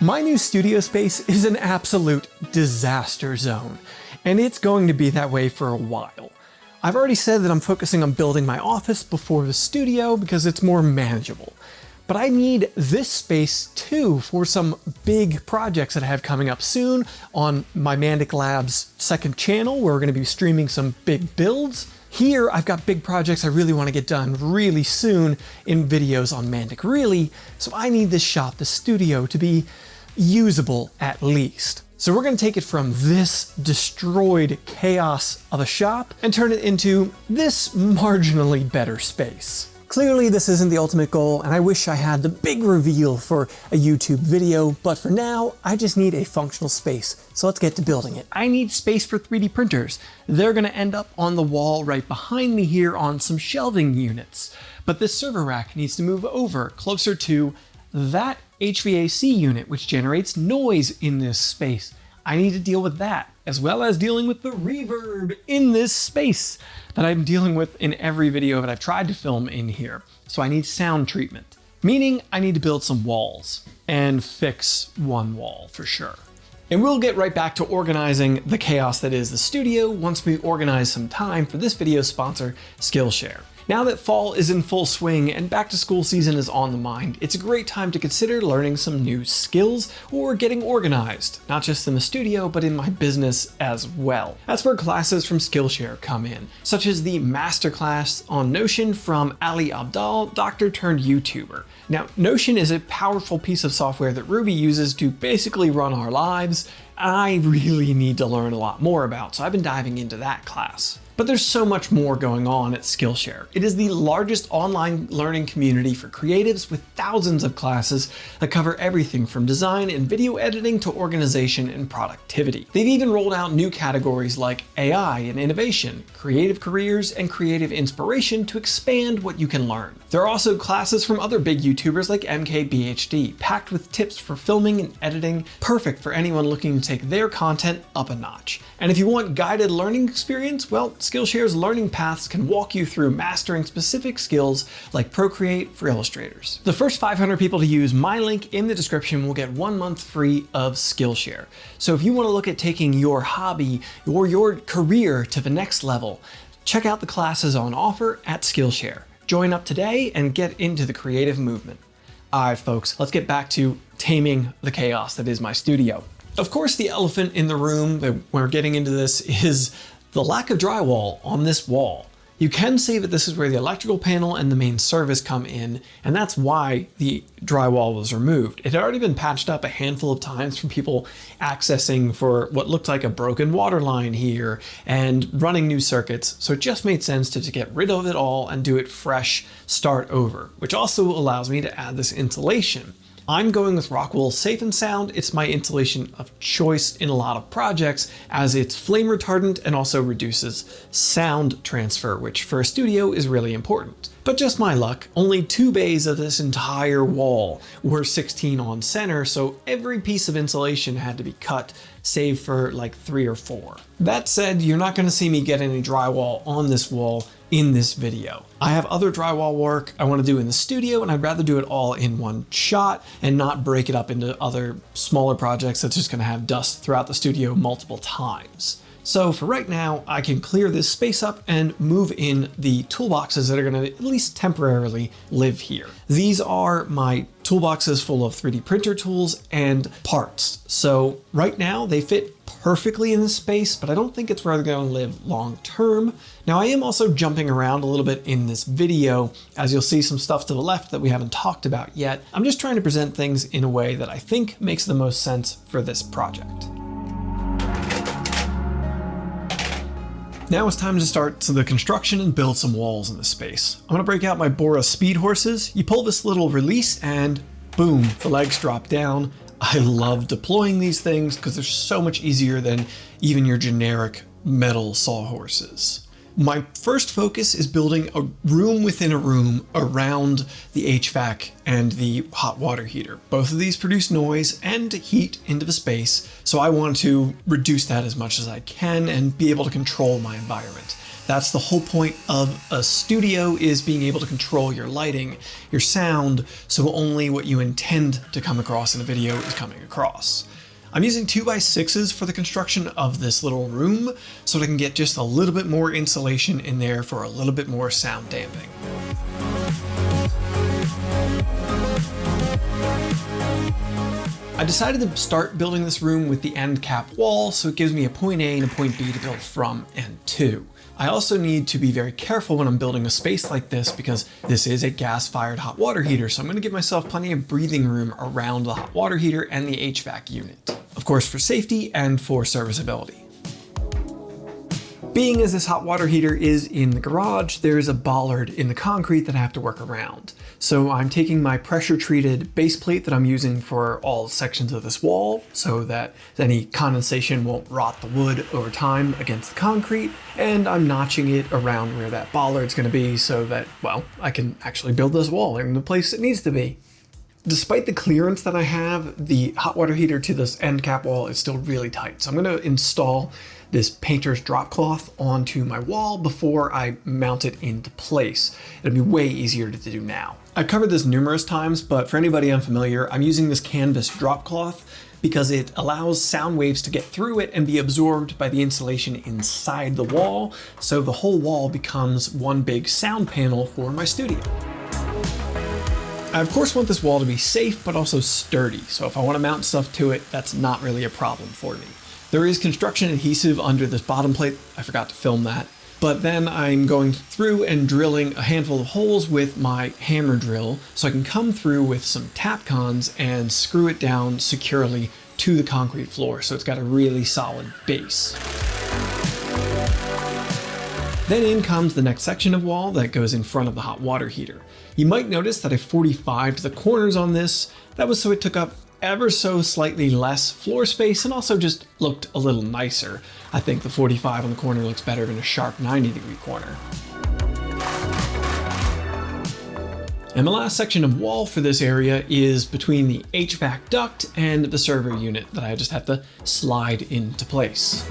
My new studio space is an absolute disaster zone, and it's going to be that way for a while. I've already said that I'm focusing on building my office before the studio because it's more manageable. But I need this space too for some big projects that I have coming up soon on my Mandic Labs second channel, where we're going to be streaming some big builds. Here, I've got big projects I really want to get done really soon in videos on MandicReally, so I need this shop, the studio, to be usable at least. So we're going to take it from this destroyed chaos of a shop and turn it into this marginally better space. Clearly this isn't the ultimate goal, and I wish I had the big reveal for a YouTube video, but for now, I just need a functional space. So let's get to building it. I need space for 3D printers. They're gonna end up on the wall right behind me here on some shelving units. But this server rack needs to move over closer to that HVAC unit, which generates noise in this space. I need to deal with that, as well as dealing with the reverb in this space that I'm dealing with in every video that I've tried to film in here. So I need sound treatment, meaning I need to build some walls and fix one wall for sure. And we'll get right back to organizing the chaos that is the studio once we organize some time for this video's sponsor, Skillshare. Now that fall is in full swing and back to school season is on the mind, it's a great time to consider learning some new skills or getting organized, not just in the studio, but in my business as well. That's where classes from Skillshare come in, such as the masterclass on Notion from Ali Abdal, doctor turned YouTuber. Now, Notion is a powerful piece of software that Ruby uses to basically run our lives. I really need to learn a lot more about, so I've been diving into that class. But there's so much more going on at Skillshare. It is the largest online learning community for creatives with thousands of classes that cover everything from design and video editing to organization and productivity. They've even rolled out new categories like AI and innovation, creative careers, and creative inspiration to expand what you can learn. There are also classes from other big YouTubers like MKBHD, packed with tips for filming and editing, perfect for anyone looking to take their content up a notch. And if you want guided learning experience, well, Skillshare's learning paths can walk you through mastering specific skills like Procreate for illustrators. The first 500 people to use my link in the description will get 1 month free of Skillshare. So if you want to look at taking your hobby or your career to the next level, check out the classes on offer at Skillshare. Join up today and get into the creative movement. All right, folks, let's get back to taming the chaos that is my studio. Of course, the elephant in the room that we're getting into this is the lack of drywall on this wall. You can see that this is where the electrical panel and the main service come in, and that's why the drywall was removed. It had already been patched up a handful of times from people accessing for what looked like a broken water line here and running new circuits, so it just made sense to get rid of it all and do it fresh, start over, which also allows me to add this insulation. I'm going with Rockwool Safe and Sound. It's my insulation of choice in a lot of projects as it's flame retardant and also reduces sound transfer, which for a studio is really important. But just my luck, only 2 bays of this entire wall were 16 on center, so every piece of insulation had to be cut, save for like 3 or 4. That said, you're not gonna see me get any drywall on this wall in this video. I have other drywall work I want to do in the studio, and I'd rather do it all in one shot and not break it up into other smaller projects that's just going to have dust throughout the studio multiple times. So for right now, I can clear this space up and move in the toolboxes that are going to at least temporarily live here. These are my toolboxes full of 3D printer tools and parts. So right now they fit perfectly in this space, but I don't think it's where they're going to live long term. Now I am also jumping around a little bit in this video, as you'll see some stuff to the left that we haven't talked about yet. I'm just trying to present things in a way that I think makes the most sense for this project. Now it's time to start the construction and build some walls in this space. I'm gonna break out my Bora speed horses. You pull this little release and boom, the legs drop down. I love deploying these things because they're so much easier than even your generic metal sawhorses. My first focus is building a room within a room around the HVAC and the hot water heater. Both of these produce noise and heat into the space, so I want to reduce that as much as I can and be able to control my environment. That's the whole point of a studio, is being able to control your lighting, your sound, so only what you intend to come across in a video is coming across. I'm using 2x6s for the construction of this little room so that I can get just a little bit more insulation in there for a little bit more sound damping. I decided to start building this room with the end cap wall, so it gives me a point A and a point B to build from and to. I also need to be very careful when I'm building a space like this because this is a gas-fired hot water heater, so I'm going to give myself plenty of breathing room around the hot water heater and the HVAC unit. Of course, for safety and for serviceability. Being as this hot water heater is in the garage, there's a bollard in the concrete that I have to work around. So I'm taking my pressure treated base plate that I'm using for all sections of this wall so that any condensation won't rot the wood over time against the concrete, and I'm notching it around where that bollard's going to be so that, well, I can actually build this wall in the place it needs to be. Despite the clearance that I have, the hot water heater to this end cap wall is still really tight. So I'm going to install this painter's drop cloth onto my wall before I mount it into place. It'll be way easier to do now. I've covered this numerous times, but for anybody unfamiliar, I'm using this canvas drop cloth because it allows sound waves to get through it and be absorbed by the insulation inside the wall, so the whole wall becomes one big sound panel for my studio. I of course want this wall to be safe, but also sturdy, so if I want to mount stuff to it, that's not really a problem for me. There is construction adhesive under this bottom plate, I forgot to film that, but then I'm going through and drilling a handful of holes with my hammer drill so I can come through with some Tapcons and screw it down securely to the concrete floor so it's got a really solid base. Then in comes the next section of wall that goes in front of the hot water heater. You might notice that I 45'd the corners on this. That was so it took up ever so slightly less floor space and also just looked a little nicer. I think the 45 on the corner looks better than a sharp 90-degree corner. And the last section of wall for this area is between the HVAC duct and the server unit that I just have to slide into place.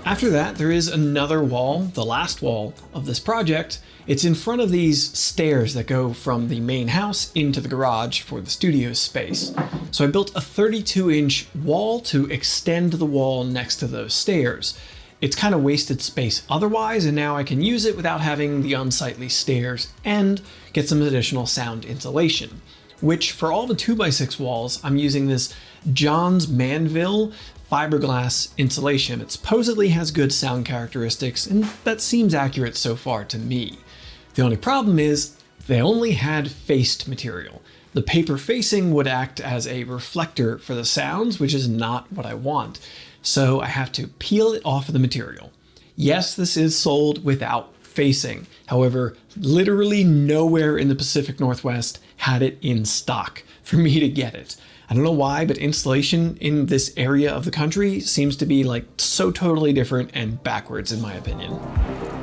After that, there is another wall, the last wall of this project. It's in front of these stairs that go from the main house into the garage for the studio space. So I built a 32-inch wall to extend the wall next to those stairs. It's kind of wasted space otherwise, and now I can use it without having the unsightly stairs and get some additional sound insulation. Which, for all the 2x6 walls, I'm using this Johns Manville fiberglass insulation. It supposedly has good sound characteristics, and that seems accurate so far to me. The only problem is they only had faced material. The paper facing would act as a reflector for the sounds, which is not what I want. So I have to peel it off of the material. Yes, this is sold without facing. However, literally nowhere in the Pacific Northwest had it in stock for me to get it. I don't know why, but installation in this area of the country seems to be like so totally different and backwards in my opinion.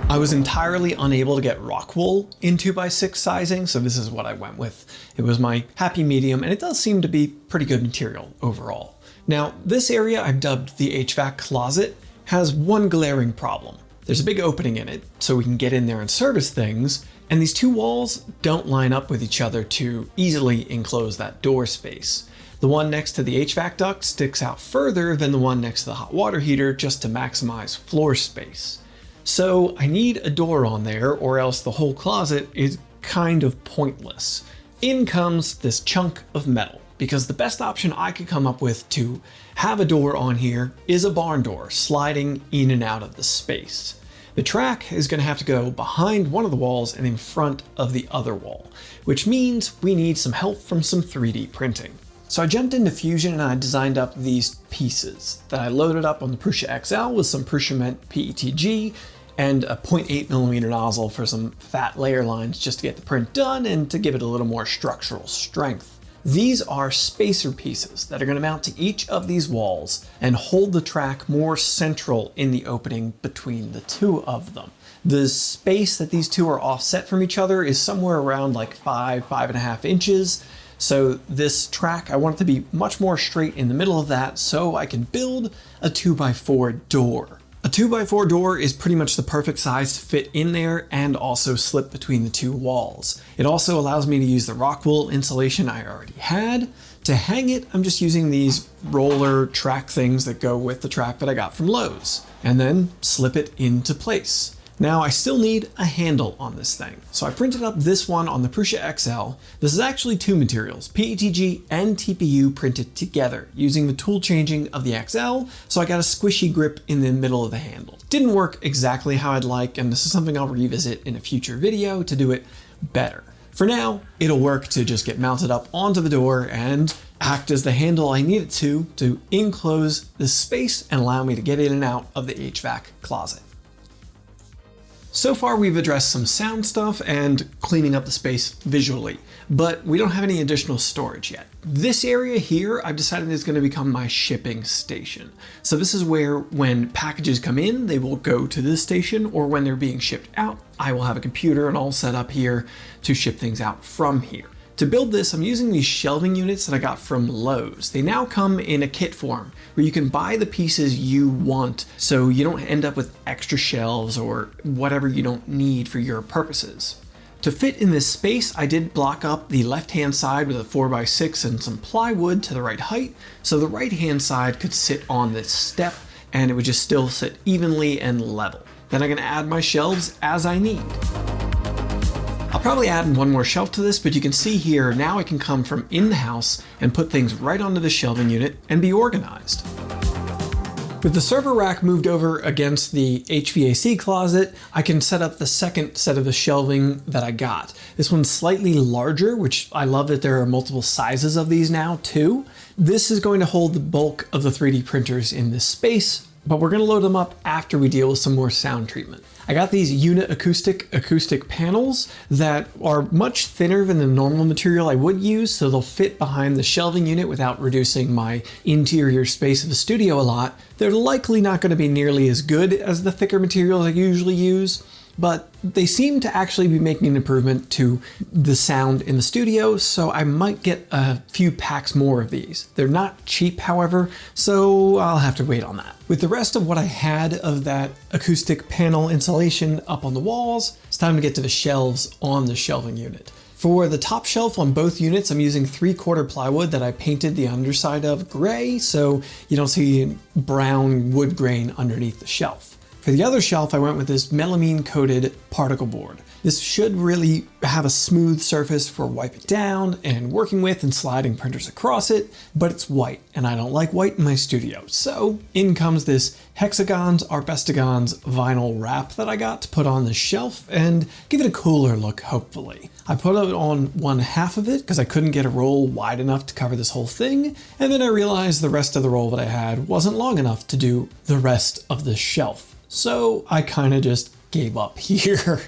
I was entirely unable to get rock wool in 2x6 sizing, so this is what I went with. It was my happy medium, and it does seem to be pretty good material overall. Now, this area I've dubbed the HVAC closet has one glaring problem. There's a big opening in it, so we can get in there and service things, and these two walls don't line up with each other to easily enclose that door space. The one next to the HVAC duct sticks out further than the one next to the hot water heater just to maximize floor space. So I need a door on there, or else the whole closet is kind of pointless. In comes this chunk of metal, because the best option I could come up with to have a door on here is a barn door sliding in and out of the space. The track is going to have to go behind one of the walls and in front of the other wall, which means we need some help from some 3D printing. So I jumped into Fusion and I designed up these pieces that I loaded up on the Prusa XL with some Prusa PETG and a 0.8mm nozzle for some fat layer lines just to get the print done and to give it a little more structural strength. These are spacer pieces that are going to mount to each of these walls and hold the track more central in the opening between the two of them. The space that these two are offset from each other is somewhere around like 5.5 inches. So this track, I want it to be much more straight in the middle of that so I can build a 2x4 door. A 2x4 door is pretty much the perfect size to fit in there and also slip between the two walls. It also allows me to use the rock wool insulation I already had. To hang it, I'm just using these roller track things that go with the track that I got from Lowe's, and then slip it into place. Now I still need a handle on this thing, so I printed up this one on the Prusa XL. This is actually two materials, PETG and TPU printed together using the tool changing of the XL, so I got a squishy grip in the middle of the handle. Didn't work exactly how I'd like, and this is something I'll revisit in a future video to do it better. For now, it'll work to just get mounted up onto the door and act as the handle I need it to enclose this space and allow me to get in and out of the HVAC closet. So far we've addressed some sound stuff and cleaning up the space visually, but we don't have any additional storage yet. This area here I've decided is going to become my shipping station. So this is where when packages come in, they will go to this station, or when they're being shipped out, I will have a computer and all set up here to ship things out from here. To build this, I'm using these shelving units that I got from Lowe's. They now come in a kit form where you can buy the pieces you want so you don't end up with extra shelves or whatever you don't need for your purposes. To fit in this space, I did block up the left-hand side with a 4x6 and some plywood to the right height, so the right-hand side could sit on this step and it would just still sit evenly and level. Then I'm going to add my shelves as I need. I'll probably add one more shelf to this, but you can see here, now I can come from in the house and put things right onto the shelving unit and be organized. With the server rack moved over against the HVAC closet, I can set up the second set of the shelving that I got. This one's slightly larger, which I love that there are multiple sizes of these now too. This is going to hold the bulk of the 3D printers in this space, but we're going to load them up after we deal with some more sound treatment. I got these unit acoustic panels that are much thinner than the normal material I would use, so they'll fit behind the shelving unit without reducing my interior space of the studio a lot. They're likely not going to be nearly as good as the thicker materials I usually use, but they seem to actually be making an improvement to the sound in the studio, so I might get a few packs more of these. They're not cheap, however, so I'll have to wait on that. With the rest of what I had of that acoustic panel insulation up on the walls, it's time to get to the shelves on the shelving unit. For the top shelf on both units, I'm using 3/4 plywood that I painted the underside of gray, so you don't see brown wood grain underneath the shelf. For the other shelf, I went with this melamine coated particle board. This should really have a smooth surface for wiping down and working with and sliding printers across it, but it's white and I don't like white in my studio. So in comes this Hexagons Arbestigons vinyl wrap that I got to put on the shelf and give it a cooler look, hopefully. I put it on one half of it because I couldn't get a roll wide enough to cover this whole thing, and then I realized the rest of the roll that I had wasn't long enough to do the rest of the shelf. So I kind of just gave up here.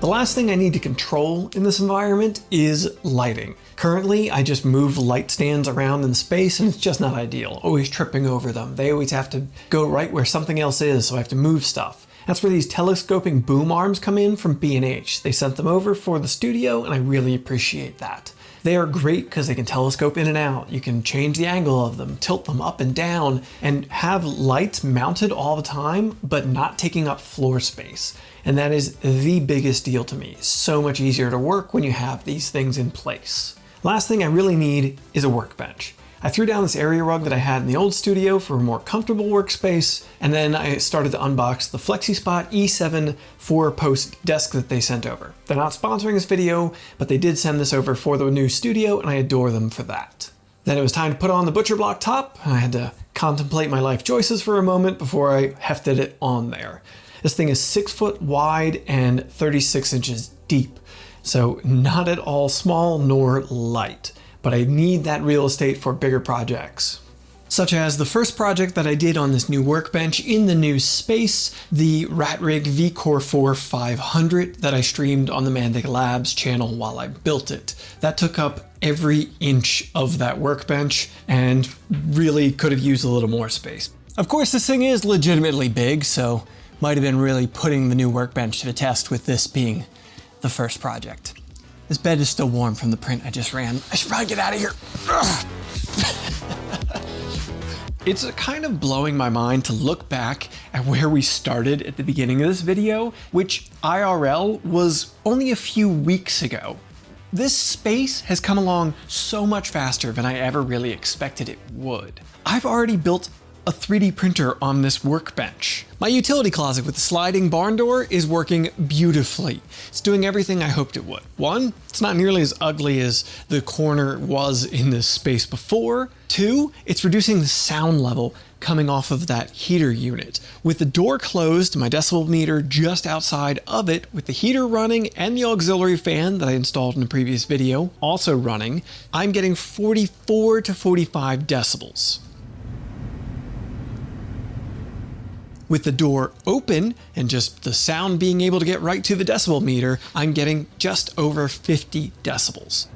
The last thing I need to control in this environment is lighting. Currently, I just move light stands around in space and it's just not ideal. Always tripping over them. They always have to go right where something else is, so I have to move stuff. That's where these telescoping boom arms come in from B&H. They sent them over for the studio and I really appreciate that. They are great because they can telescope in and out. You can change the angle of them, tilt them up and down, and have lights mounted all the time, but not taking up floor space. And that is the biggest deal to me. So much easier to work when you have these things in place. Last thing I really need is a workbench. I threw down this area rug that I had in the old studio for a more comfortable workspace, and then I started to unbox the FlexiSpot E7 4-post desk that they sent over. They're not sponsoring this video, but they did send this over for the new studio, and I adore them for that. Then it was time to put on the butcher block top. I had to contemplate my life choices for a moment before I hefted it on there. This thing is 6 foot wide and 36 inches deep, so not at all small nor light. But I need that real estate for bigger projects. such as the first project that I did on this new workbench in the new space, the RatRig V-Core 500 that I streamed on the Mandic Labs channel while I built it. That took up every inch of that workbench and really could have used a little more space. Of course, this thing is legitimately big, so might have been really putting the new workbench to the test with this being the first project. This bed is still warm from the print I just ran. I should probably get out of here. It's kind of blowing my mind to look back at where we started at the beginning of this video, which IRL was only a few weeks ago. This space has come along so much faster than I ever really expected it would. I've already built a 3D printer on this workbench. My utility closet with the sliding barn door is working beautifully. It's doing everything I hoped it would. One, it's not nearly as ugly as the corner was in this space before. Two, it's reducing the sound level coming off of that heater unit. With the door closed, my decibel meter just outside of it, with the heater running and the auxiliary fan that I installed in a previous video also running, I'm getting 44 to 45 decibels. With the door open and just the sound being able to get right to the decibel meter, I'm getting just over 50 decibels.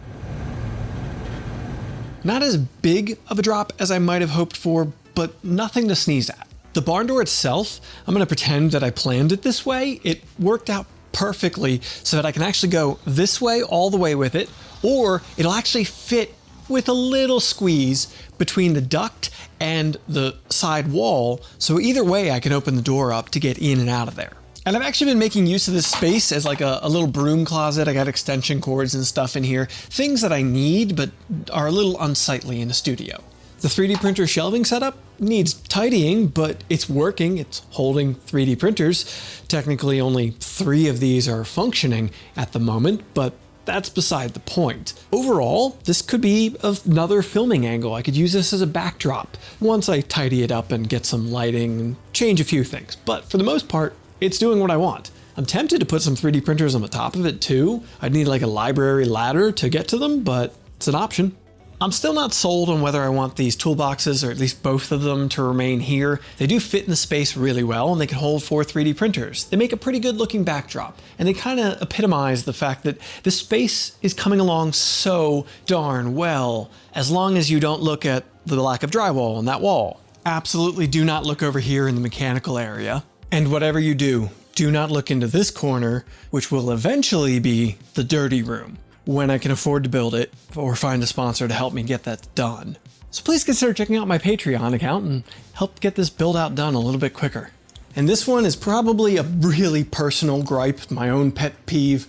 Not as big of a drop as I might have hoped for, but nothing to sneeze at. The barn door itself, I'm gonna pretend that I planned it this way. It worked out perfectly so that I can actually go this way all the way with it, or it'll actually fit with a little squeeze between the duct and the side wall, so either way I can open the door up to get in and out of there. And I've actually been making use of this space as like a little broom closet. I got extension cords and stuff in here, things that I need but are a little unsightly in a studio. The 3D printer shelving setup needs tidying, but it's working. It's holding 3D printers. Technically only 3 of these are functioning at the moment, but that's beside the point. Overall, this could be another filming angle. I could use this as a backdrop once I tidy it up and get some lighting and change a few things. But for the most part, it's doing what I want. I'm tempted to put some 3D printers on the top of it too. I'd need like a library ladder to get to them, but it's an option. I'm still not sold on whether I want these toolboxes, or at least both of them, to remain here. They do fit in the space really well, and they can hold 4 3D printers. They make a pretty good looking backdrop, and they kind of epitomize the fact that this space is coming along so darn well, as long as you don't look at the lack of drywall on that wall. Absolutely do not look over here in the mechanical area. And whatever you do, do not look into this corner, which will eventually be the dirty room, when I can afford to build it or find a sponsor to help me get that done. So please consider checking out my Patreon account and help get this build out done a little bit quicker. And this one is probably a really personal gripe, my own pet peeve.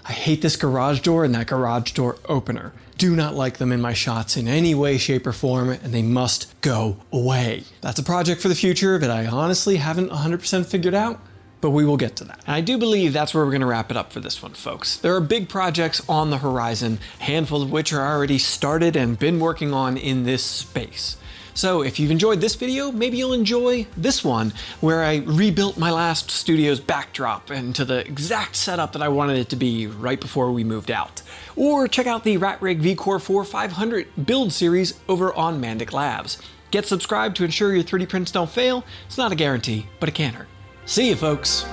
I hate this garage door and that garage door opener. Do not like them in my shots in any way, shape, or form, and they must go away. That's a project for the future that I honestly haven't 100% figured out, but we will get to that. And I do believe that's where we're gonna wrap it up for this one, folks. There are big projects on the horizon, a handful of which are already started and been working on in this space. So if you've enjoyed this video, maybe you'll enjoy this one, where I rebuilt my last studio's backdrop into the exact setup that I wanted it to be right before we moved out. Or check out the RatRig V-Core 500 build series over on Mandic Labs. Get subscribed to ensure your 3D prints don't fail. It's not a guarantee, but it can hurt. See you, folks.